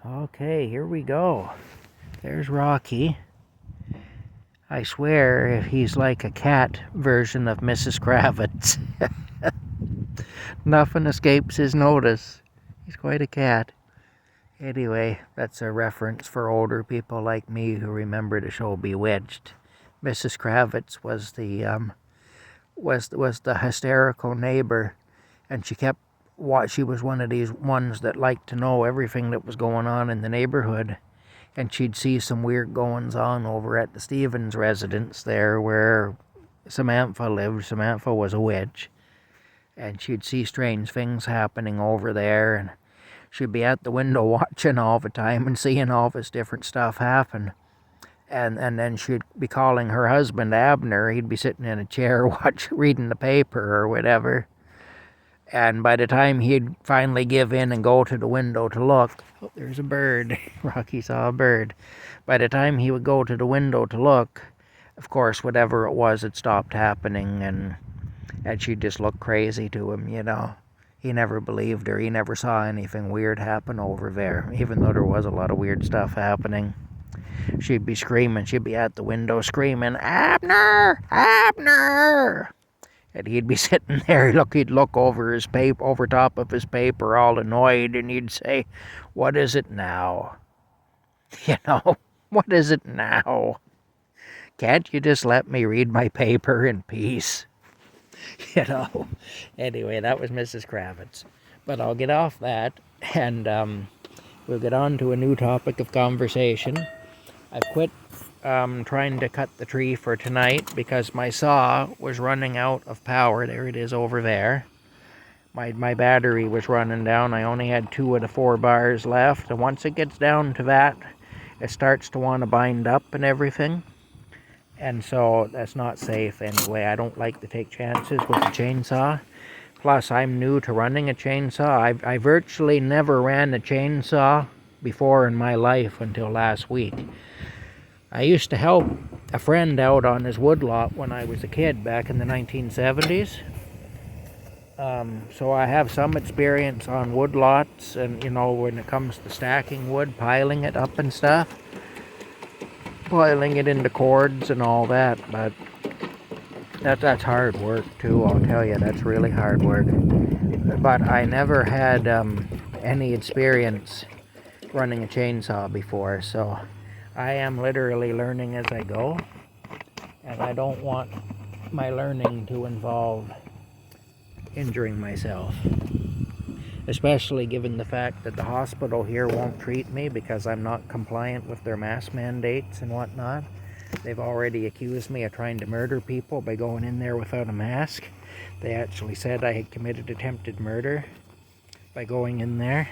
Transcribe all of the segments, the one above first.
Okay, here we go. There's Rocky. I swear if he's like a cat version of Mrs. Kravitz. Nothing escapes his notice. He's quite a cat. Anyway, that's a reference for older people like me who remember the show Bewitched. Mrs. Kravitz was the hysterical neighbor, and she was one of these ones that liked to know everything that was going on in the neighborhood, and she'd see some weird goings on over at the Stevens residence there where Samantha lived. Samantha was a witch, and she'd see strange things happening over there, and she'd be at the window watching all the time and seeing all this different stuff happen. And then she'd be calling her husband Abner. He'd be sitting in a chair reading the paper or whatever. And by the time he'd finally give in and go to the window to look, oh, there's a bird. Rocky saw a bird. By the time he would go to the window to look, of course, whatever it was had stopped happening, and she'd just look crazy to him, you know. He never believed her. He never saw anything weird happen over there, even though there was a lot of weird stuff happening. She'd be screaming. She'd be at the window screaming, "Abner! Abner!" And he'd be sitting there. He'd look over his paper, over top of his paper, all annoyed, and he'd say, "What is it now? You know, what is it now? Can't you just let me read my paper in peace?" You know. Anyway, that was Mrs. Kravitz. But I'll get off that, and we'll get on to a new topic of conversation. I quit trying to cut the tree for tonight because my saw was running out of power. There it is over there. My battery was running down. I only had 2 of the 4 bars left, and once it gets down to that, it starts to want to bind up and everything. And so that's not safe anyway. I don't like to take chances with the chainsaw. Plus, I'm new to running a chainsaw. I virtually never ran a chainsaw before in my life until last week. I used to help a friend out on his woodlot when I was a kid back in the 1970s. So I have some experience on woodlots, and you know, when it comes to stacking wood, piling it up and stuff. Piling it into cords and all that, but that's hard work too, I'll tell you. That's really hard work. But I never had any experience running a chainsaw before, so I am literally learning as I go, and I don't want my learning to involve injuring myself. Especially given the fact that the hospital here won't treat me because I'm not compliant with their mask mandates and whatnot. They've already accused me of trying to murder people by going in there without a mask. They actually said I had committed attempted murder by going in there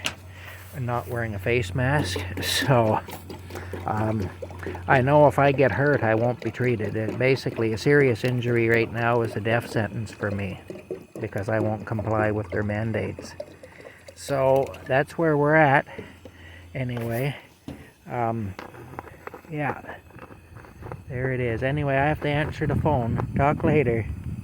and not wearing a face mask. So, I know if I get hurt, I won't be treated. Basically, a serious injury right now is a death sentence for me because I won't comply with their mandates. So that's where we're at. Anyway, yeah, there it is. Anyway, I have to answer the phone. Talk later.